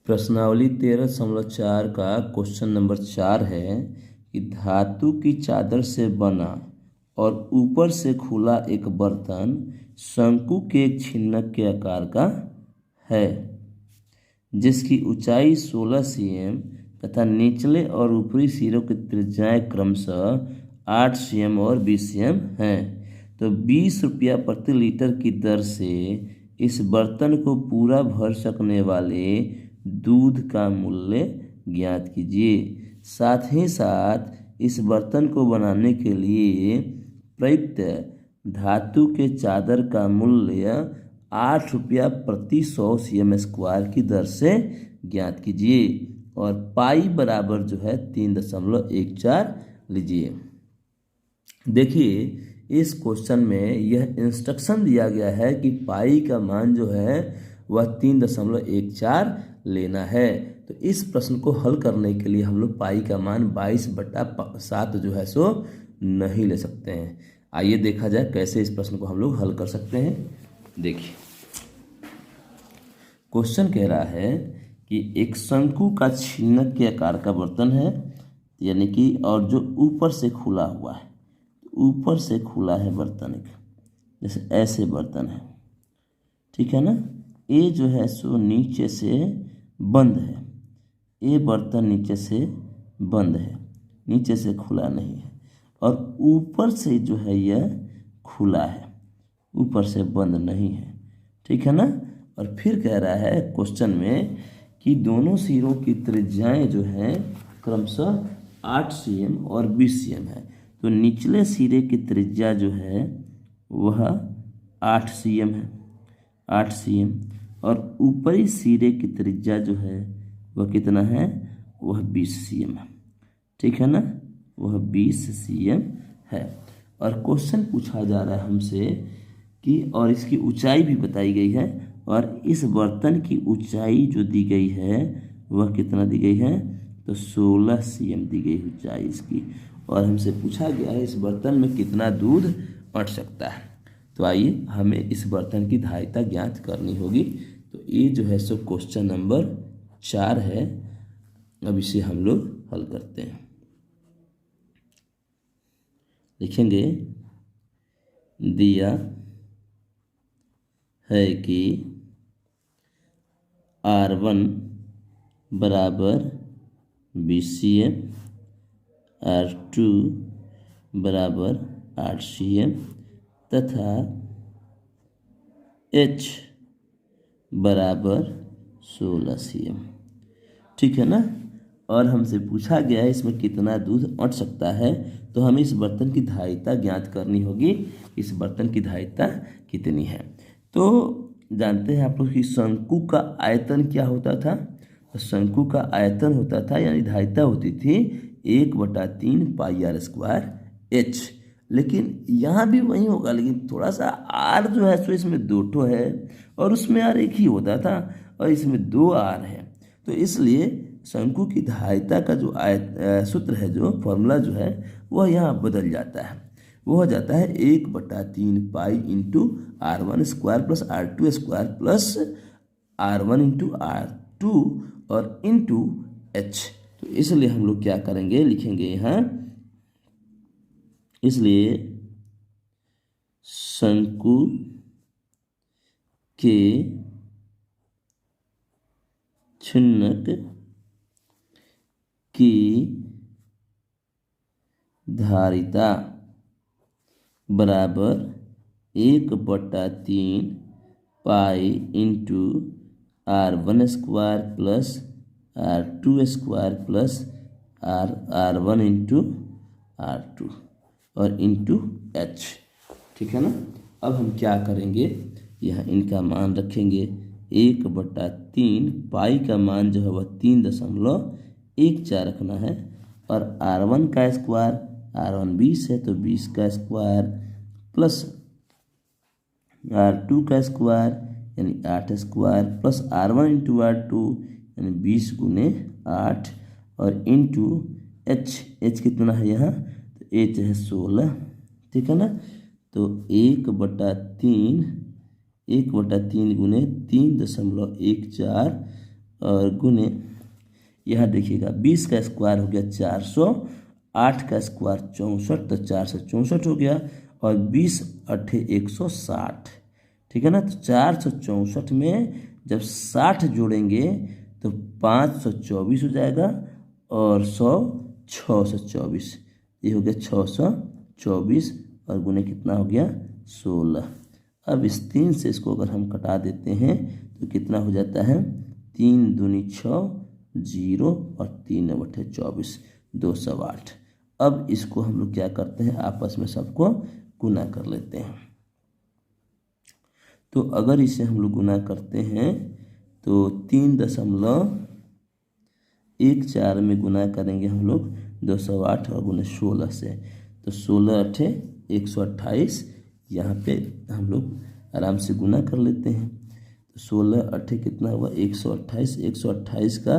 प्रश्नावली 13.4 का question number 4 है कि धातु की चादर से बना और ऊपर से खुला एक बर्तन शंकु के एक छिन्नक के आकार का है, जिसकी ऊंचाई 16 cm तथा निचले और ऊपरी सिरों की त्रिज्याएं क्रमशः 8 cm और 20 cm हैं। तो 20 रुपया प्रति लीटर की दर से इस बर्तन को पूरा भर सकने वाले दूध का मूल्य ज्ञात कीजिए। साथ ही साथ इस बर्तन को बनाने के लिए प्रयुक्त धातु के चादर का मूल्य 8 रुपया प्रति 100 cm² की दर से ज्ञात कीजिए और पाई बराबर जो है 3.14 लीजिए। देखिए इस क्वेश्चन में यह इंस्ट्रक्शन दिया गया है कि पाई का मान जो है वह 3.14 लेना है। तो इस प्रश्न को हल करने के लिए हम लोग पाई का मान 22/7 जो है सो नहीं ले सकते हैं। आइए देखा जाए कैसे इस प्रश्न को हम लोग हल कर सकते हैं। देखिए क्वेश्चन कह रहा है कि एक शंकु का छिन्नक के आकार का बर्तन है, यानी कि और जो ऊपर से खुला हुआ है, ऊपर से खुला है बर्तन, एक जैसे ऐसे बर्तन है, ठीक है ना। ये जो है सो नीचे से बंद है, ये बर्तन नीचे से बंद है, नीचे से खुला नहीं है, और ऊपर से जो है यह खुला है, ऊपर से बंद नहीं है, ठीक है ना। और फिर कह रहा है क्वेश्चन में कि दोनों सिरों की त्रिज्याएं जो हैं क्रमशः 8 cm और 20 cm है। तो निचले सिरे की त्रिज्या जो है वह 8 cm है, 8 cm, और ऊपरी सिरे की त्रिज्या जो है वह कितना है, वह 20 cm है, ठीक है ना, वह 20 cm है। और क्वेश्चन पूछा जा रहा है हमसे कि और इसकी ऊंचाई भी बताई गई है, और इस बर्तन की ऊंचाई जो दी गई है वह कितना दी गई है, तो 16 cm दी गई ऊंचाई इसकी। और हमसे पूछा गया है इस बर्तन में कितना दूध अट सकता है। तो आइए हमें इस बर्तन की धारिता ज्ञात करनी होगी। तो ये जो है सो क्वेश्चन नंबर 4 है। अब इसे हम लोग हल करते हैं। लिखेंगे दिया है कि R1 बराबर 20 cm, R2 बराबर 8 cm तथा H बराबर 16 cm, ठीक है ना। और हमसे पूछा गया है इसमें कितना दूध अट सकता है। तो हमें इस बर्तन की धारिता ज्ञात करनी होगी, इस बर्तन की धारिता कितनी है। तो जानते हैं आप लोग कि शंकु का आयतन क्या होता था। तो शंकु का आयतन होता था, यानी धारिता होती थी 1/3 πr² H। लेकिन यहाँ भी वही होगा, लेकिन थोड़ा सा R जो है सो इसमें 2 ठो है और उसमें R एक ही होता था, और इसमें 2 R है। तो इसलिए शंकु की धारिता का जो सूत्र है, जो फॉर्मूला जो है वह यहाँ बदल जाता है। वो हो जाता है 1/3 pi into R1² plus R2² plus R1 into R2 और इंटू H। तो इसलिए हम लोग क्या करेंगे, लिखेंगे यहाँ, इसलिए शंकु के छिन्नक की धारिता बराबर 1/3 pi into R1² plus R2² plus R1 into R2 और इंटू H, ठीक है ना। अब हम क्या करेंगे, यहाँ इनका मान रखेंगे 1/3, पाई का मान जो है वह 3.14 रखना है, और R1 का स्क्वायर, R1 20 है तो 20 का स्क्वायर प्लस R2 का स्क्वायर यानी 8² प्लस R1 इंटू R2 यानी 20 गुने 8 और इंटू H कितना है यहाँ, तो H है 16, ठीक है ना। तो 1/3 गुने 3.14 और गुने यहाँ देखिएगा 20 का स्क्वायर हो गया 400, 8 का स्क्वायर 64, तो 464 हो गया, और 20 अट्ठे 160, ठीक है ना। तो 464 में जब 60 जोड़ेंगे तो 524 हो जाएगा, और 100 624, ये हो गया 624, और गुने कितना हो गया 16। अब इस 3 से इसको अगर हम कटा देते हैं तो कितना हो जाता है, 3 दूनी 6, 0 और 3 बटे 24, 208। अब इसको हम लोग क्या करते हैं, आपस में सबको गुना कर लेते हैं। तो अगर इसे हम लोग गुना करते हैं तो 3.14 में गुना करेंगे हम लोग 208 और गुने 16 से, तो 16 अट्ठे 128, यहाँ पे हम लोग आराम से गुना कर लेते हैं। तो 16 अट्ठे कितना हुआ 128, 128 का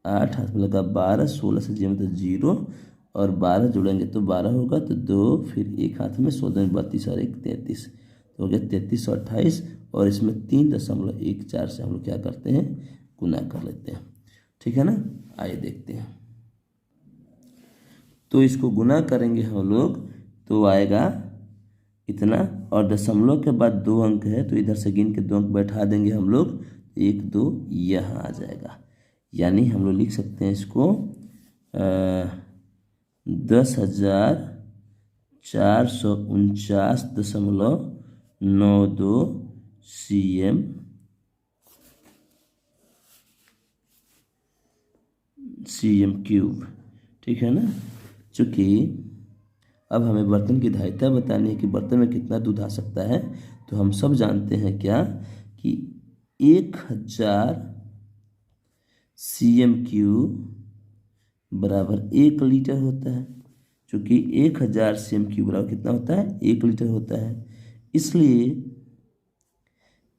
8 हाथ में लगा 12, 16 से जीरो तो 0, और 12 जोड़ेंगे तो 12 होगा, तो 2 फिर एक हाथ में 16 में 32 और 1 33, तो हो गया 3328, और इसमें 3.14 से हम लोग क्या करते हैं, गुना कर लेते हैं, ठीक है ना। आइए देखते हैं। तो इसको गुना करेंगे हम लोग तो आएगा इतना, और दशमलव के बाद 2 अंक है तो इधर से गिन के 2 अंक बैठा देंगे हम लोग, 1 2 यहाँ आ जाएगा। यानी हम लोग लिख सकते हैं इसको 10,449.92 cm क्यूब, ठीक है ना। चूँकि अब हमें बर्तन की धारिता बतानी है कि बर्तन में कितना दूध आ सकता है, तो हम सब जानते हैं क्या कि 1000 cm क्यूब बराबर 1 लीटर होता है। चूँकि 1000 cm क्यूब बराबर कितना होता है, 1 लीटर होता है, इसलिए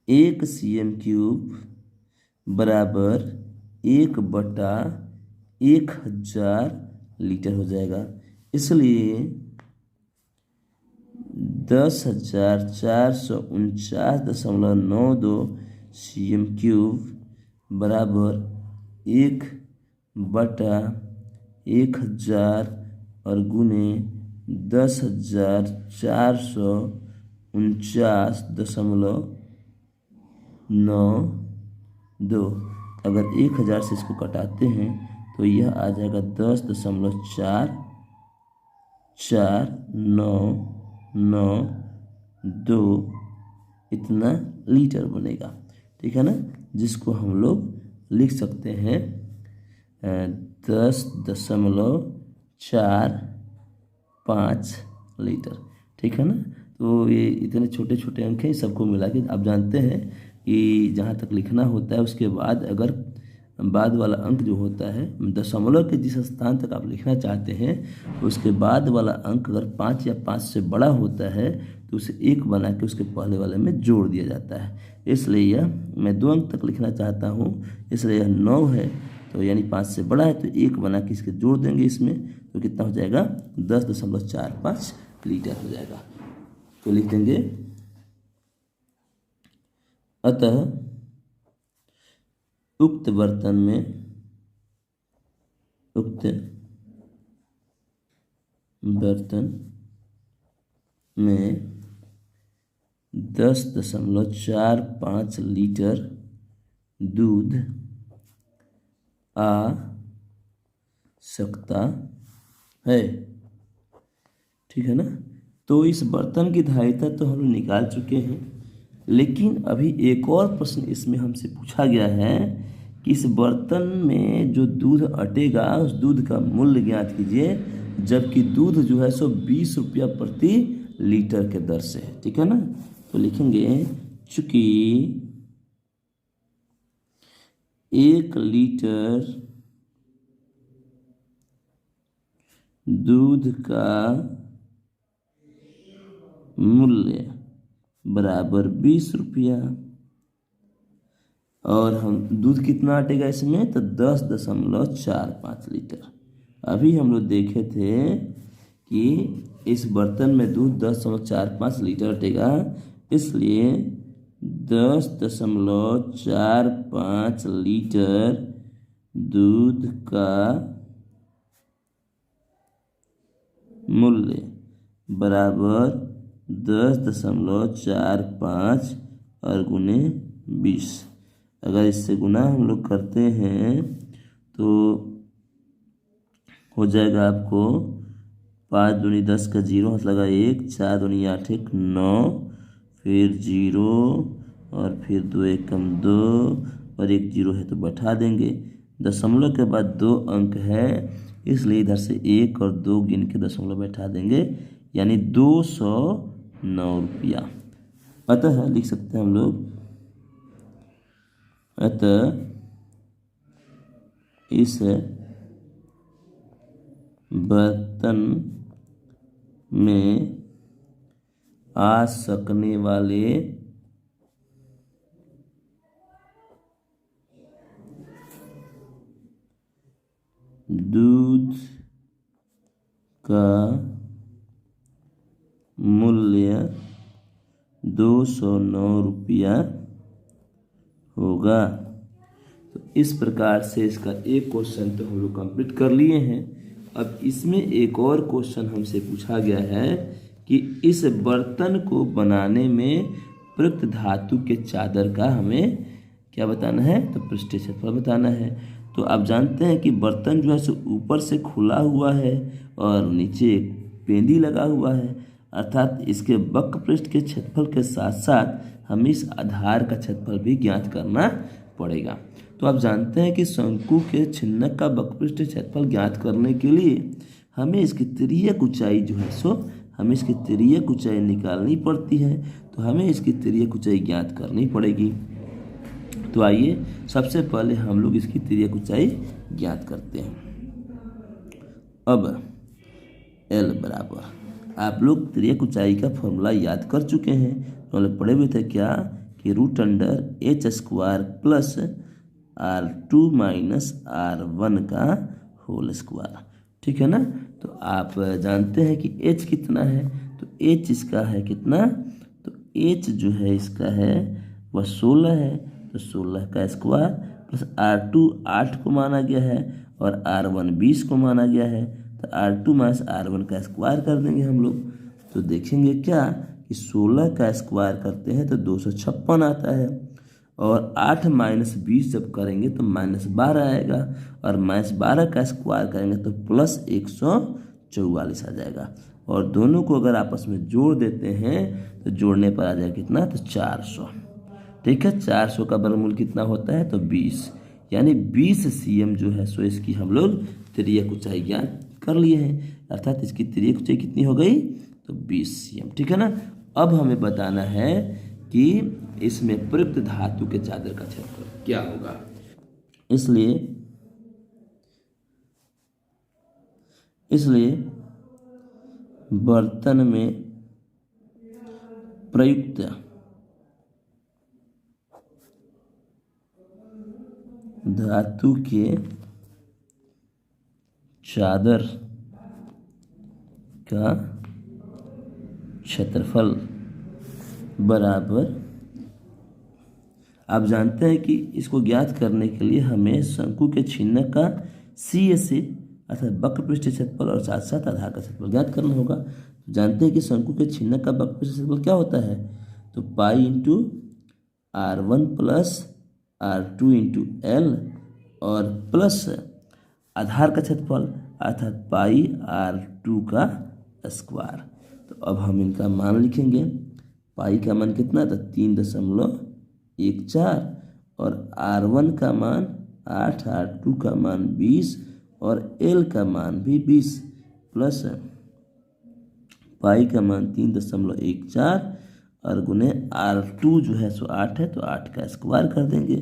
1 cm क्यूब बराबर 1/1000 लीटर हो जाएगा। इसलिए 10,449.92 cm क्यूब बराबर 1/1000 और गुने 10,449.92। अगर 1000 से इसको कटाते हैं तो यह आ जाएगा 10.4499 इतना लीटर बनेगा, ठीक है ना। जिसको हम लोग लिख सकते हैं 10.45 लीटर, ठीक है ना। तो ये इतने छोटे छोटे अंक हैं, सबको मिला के आप जानते हैं कि जहाँ तक लिखना होता है उसके बाद अगर बाद वाला अंक जो होता है दशमलव के जिस स्थान तक आप लिखना चाहते हैं उसके बाद वाला अंक अगर 5 या 5 से बड़ा होता है तो उसे 1 बना के उसके पहले वाले में जोड़ दिया जाता है। इसलिए यह मैं 2 अंक तक लिखना चाहता हूँ, इसलिए यह 9 है, तो यानी 5 से बड़ा है तो 1 बना के इसके जोड़ देंगे इसमें, तो कितना हो जाएगा 10.45 लीटर हो जाएगा। तो लिख देंगे अतः उक्त बर्तन में 10.45 लीटर दूध आ सकता है, ठीक है ना। तो इस बर्तन की धारिता तो हम लोग निकाल चुके हैं, लेकिन अभी एक और प्रश्न इसमें हमसे पूछा गया है कि इस बर्तन में जो दूध अटेगा उस दूध का मूल्य ज्ञात कीजिए, जबकि दूध जो है सो 20 रुपया प्रति लीटर के दर से है, ठीक है ना। तो लिखेंगे चूँकि 1 लीटर दूध का मूल्य बराबर 20 रुपया, और हम दूध कितना अटेगा इसमें तो 10.45 लीटर। अभी हम लोग देखे थे कि इस बर्तन में दूध 10.45 लीटर अटेगा, इसलिए 10.45 लीटर दूध का मूल्य बराबर 10.45 और गुने 20। अगर इससे गुना हम लोग करते हैं तो हो जाएगा आपको 5 दूनी 10 का 0 हाथ लगा 1, 4 दूनी 8 1 9, फिर 0 और फिर 2 एकम 2 और 1 0 है तो बैठा देंगे। दशमलव के बाद 2 अंक है, इसलिए इधर से 1 और 2 गिन के दशमलव बैठा देंगे, यानी 209 रुपया। अतः लिख सकते हैं हम लोग, अतः इस बर्तन में आ सकने वाले दूध का मूल्य 209 रुपया होगा। तो इस प्रकार से इसका एक क्वेश्चन तो हम लोग कंप्लीट कर लिए हैं। अब इसमें एक और क्वेश्चन हमसे पूछा गया है कि इस बर्तन को बनाने में प्रयुक्त धातु के चादर का हमें क्या बताना है, तो पृष्ठीय क्षेत्रफल बताना है। तो आप जानते हैं कि बर्तन जो है सो ऊपर से खुला हुआ है और नीचे एक पेंदी लगा हुआ है, अर्थात इसके वक्र पृष्ठ के क्षेत्रफल के साथ साथ हमें इस आधार का क्षेत्रफल भी ज्ञात करना पड़ेगा। तो आप जानते हैं कि शंकु के छिन्नक का वक्र पृष्ठ क्षेत्रफल ज्ञात करने के लिए हमें इसकी तिर्यक ऊंचाई जो है सो हमें इसकी तिर्यक ऊंचाई निकालनी पड़ती है। तो हमें इसकी तिर्यक ऊंचाई ज्ञात करनी पड़ेगी। तो आइए सबसे पहले हम लोग इसकी तिर्यक ऊंचाई ज्ञात करते हैं। अब L बराबर, आप लोग तिर्यक ऊंचाई का फॉर्मूला याद कर चुके हैं, तो हम पढ़े हुए थे क्या कि √h² plus R2 minus R1 का होल स्क्वायर, ठीक है ना। तो आप जानते हैं कि h कितना है, तो h इसका है कितना, तो h जो है इसका है वह 16 है, तो 16 का स्क्वायर प्लस R2 8 को माना गया है और R1 20 को माना गया है, तो R2 माइनस R1 का स्क्वायर कर देंगे हम लोग। तो देखेंगे क्या कि 16 का स्क्वायर करते हैं तो 256 आता है, और 8 माइनस 20 जब करेंगे तो -12 आएगा, और -12 का स्क्वायर करेंगे तो प्लस 144 आ जाएगा। और दोनों को अगर आपस में जोड़ देते हैं तो जोड़ने पर आ जाएगा कितना, तो 400, ठीक है। 400 का वर्गमूल कितना होता है, तो 20, यानी 20 cm जो है सो इसकी हम लोग तिर्यक ऊंचाई ज्ञात कर लिए हैं, अर्थात इसकी तिर्यक ऊंचाई कितनी हो गई, तो 20 cm, ठीक है ना। अब हमें बताना है कि इसमें प्रयुक्त धातु के चादर का क्षेत्रफल क्या होगा। इसलिए बर्तन में प्रयुक्त धातु के चादर का क्षेत्रफल बराबर, आप जानते हैं कि इसको ज्ञात करने के लिए हमें शंकु के छिन्नक का CSA अर्थात वक्र पृष्ठ क्षेत्रफल और साथ साथ आधार का क्षेत्रफल ज्ञात करना होगा। जानते हैं कि शंकु के छिन्नक का वक्र पृष्ठ क्षेत्रफल क्या होता है, तो pi into R1 plus R2 into L और प्लस आधार का क्षेत्रफल अर्थात पाई R2 का स्क्वायर। तो अब हम इनका मान लिखेंगे, पाई का मान कितना था 3.14 और R1 का मान 8, R2 का मान 20 और L का मान भी 20 प्लस पाई का मान 3.14 और गुने R2 जो है सो 8 है, तो 8 का स्क्वायर कर देंगे,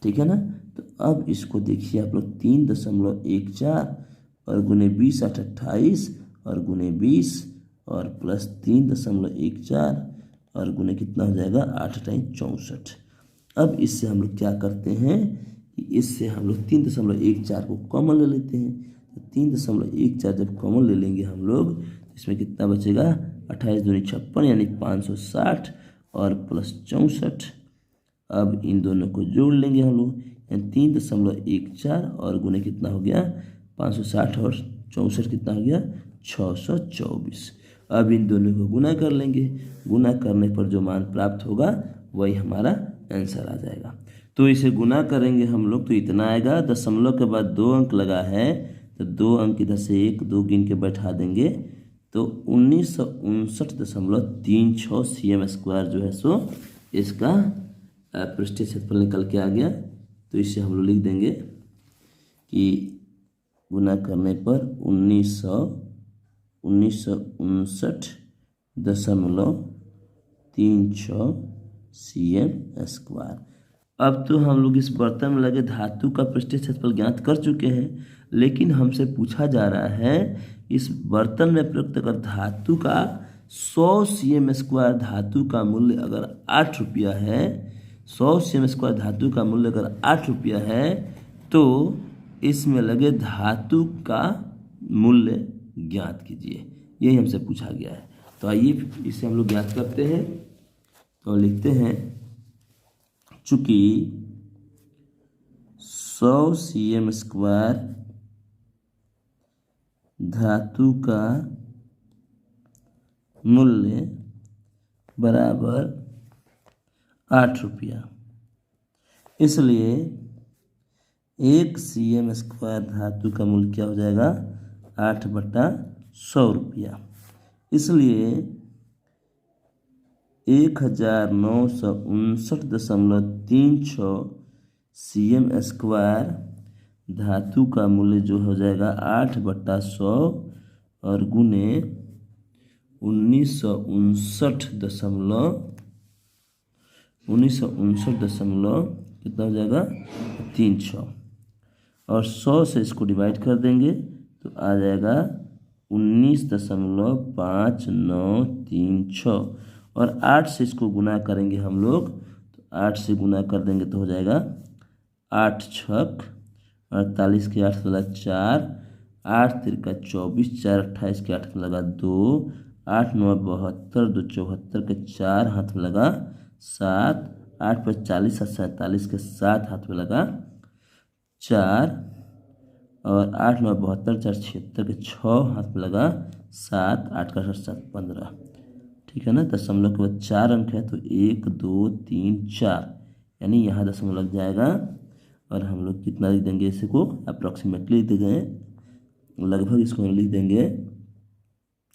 ठीक है ना। तो अब इसको देखिए आप लोग 3.14 और गुने 20 8 28 और गुने 20 और प्लस 3.14 और गुने कितना हो जाएगा 8 × 64। अब इससे हम लोग क्या करते हैं कि इससे हम लोग 3.14 को कॉमन ले लेते हैं। तो 3.14 जब कॉमन ले लेंगे हम लोग, इसमें कितना बचेगा 28 दूनी 56 यानी 560 और प्लस 64। अब इन दोनों को जोड़ लेंगे हम लोग, 3.14 और गुने कितना हो गया 560 और 64 कितना हो गया 624। अब इन दोनों को गुना कर लेंगे, गुना करने पर जो मान प्राप्त होगा वही हमारा आंसर आ जाएगा। तो इसे गुना करेंगे हम लोग तो इतना आएगा, दशमलव के बाद 2 अंक लगा है तो 2 अंक इधर से 1 2 गिन के बैठा देंगे तो 1959.36 cm² जो है सो इसका पृष्ठीय क्षेत्रफल निकल के आ गया। तो इसे हम लोग लिख देंगे कि गुना करने पर 1959.36 cm²। अब तो हम लोग इस बर्तन में लगे धातु का पृष्ठीय क्षेत्रफल ज्ञात कर चुके हैं, लेकिन हमसे पूछा जा रहा है इस बर्तन में प्रयुक्त अगर धातु का 100 cm² धातु का मूल्य अगर 8 रुपया है, 100 cm² धातु का मूल्य अगर 8 रुपया है तो इसमें लगे धातु का मूल्य ज्ञात कीजिए, यही हमसे पूछा गया है। तो आइए इसे हम लोग ज्ञात करते हैं। तो लिखते हैं चूंकि 100 cm² धातु का मूल्य बराबर 8 रुपया, इसलिए 1 cm² धातु का मूल्य क्या हो जाएगा 8/100 रुपया। इसलिए 1959.36 cm² धातु का मूल्य जो हो जाएगा 8/100 और गुने 1959 कितना हो जाएगा 36 और 100 से इसको डिवाइड कर देंगे तो आ जाएगा 19.5936 और 8 से इसको गुना करेंगे हम लोग तो 8 से गुना कर देंगे तो हो जाएगा 8 छक 48 के 8 लगा 4, 8 तिरका 24, 4 28 के 8 लगा 2, 8 9 72, 2 74 के 4 हाथ में लगा 7, 8 पर 40 47 के 7 हाथ में लगा 4 और 8 9 72, 4 76 के 6 हाथ में लगा 7, 8 का 7 15। ठीक है ना, दशमलव के बाद 4 अंक है तो 1 2 3 4 यानी यहाँ दशमलव लग जाएगा और हम लोग कितना लिख देंगे इसे को अप्रॉक्सीमेटली लिख देंगे, लगभग इसको लिख देंगे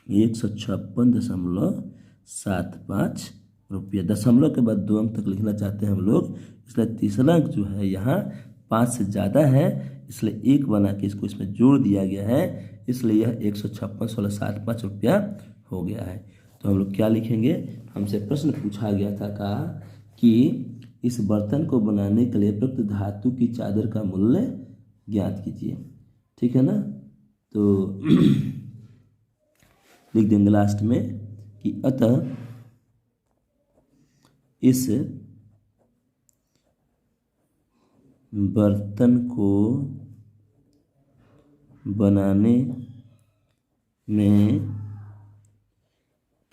156.75 रुपया। दशमलव के बाद 2 अंक तक लिखना चाहते हैं हम लोग, इसलिए तीसरा अंक जो है यहाँ 5 से ज़्यादा है इसलिए 1 बना के इसको इसमें जोड़ दिया गया है, इसलिए यह 156.75 रुपया हो गया है। तो हम लोग क्या लिखेंगे, हमसे प्रश्न पूछा गया था कि इस बर्तन को बनाने के लिए प्रयुक्त धातु की चादर का मूल्य ज्ञात कीजिए। ठीक है ना, तो लिख देंगे लास्ट में कि अतः इस बर्तन को बनाने में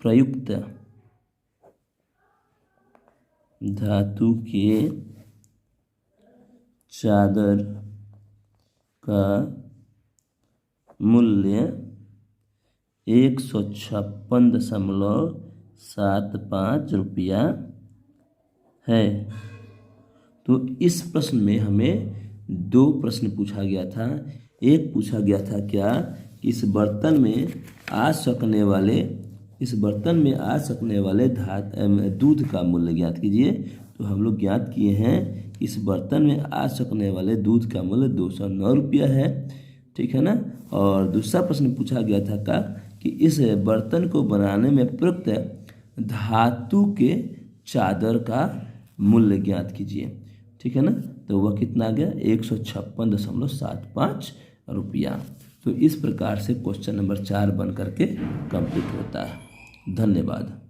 प्रयुक्त धातु के चादर का मूल्य 156.75 रुपया है। तो इस प्रश्न में हमें 2 प्रश्न पूछा गया था। एक पूछा गया था क्या, इस बर्तन में आ सकने वाले दूध का मूल्य ज्ञात कीजिए। तो हम लोग ज्ञात किए हैं इस बर्तन में आ सकने वाले दूध का मूल्य 209 रुपया है। ठीक है ना, और दूसरा प्रश्न पूछा गया था कि इस बर्तन को बनाने में प्रयुक्त धातु के चादर का मूल्य ज्ञात कीजिए। ठीक है ना, तो वह कितना आ गया 156.75 रुपया। तो इस प्रकार से क्वेश्चन नंबर 4 बन करके कंप्लीट होता है। धन्यवाद।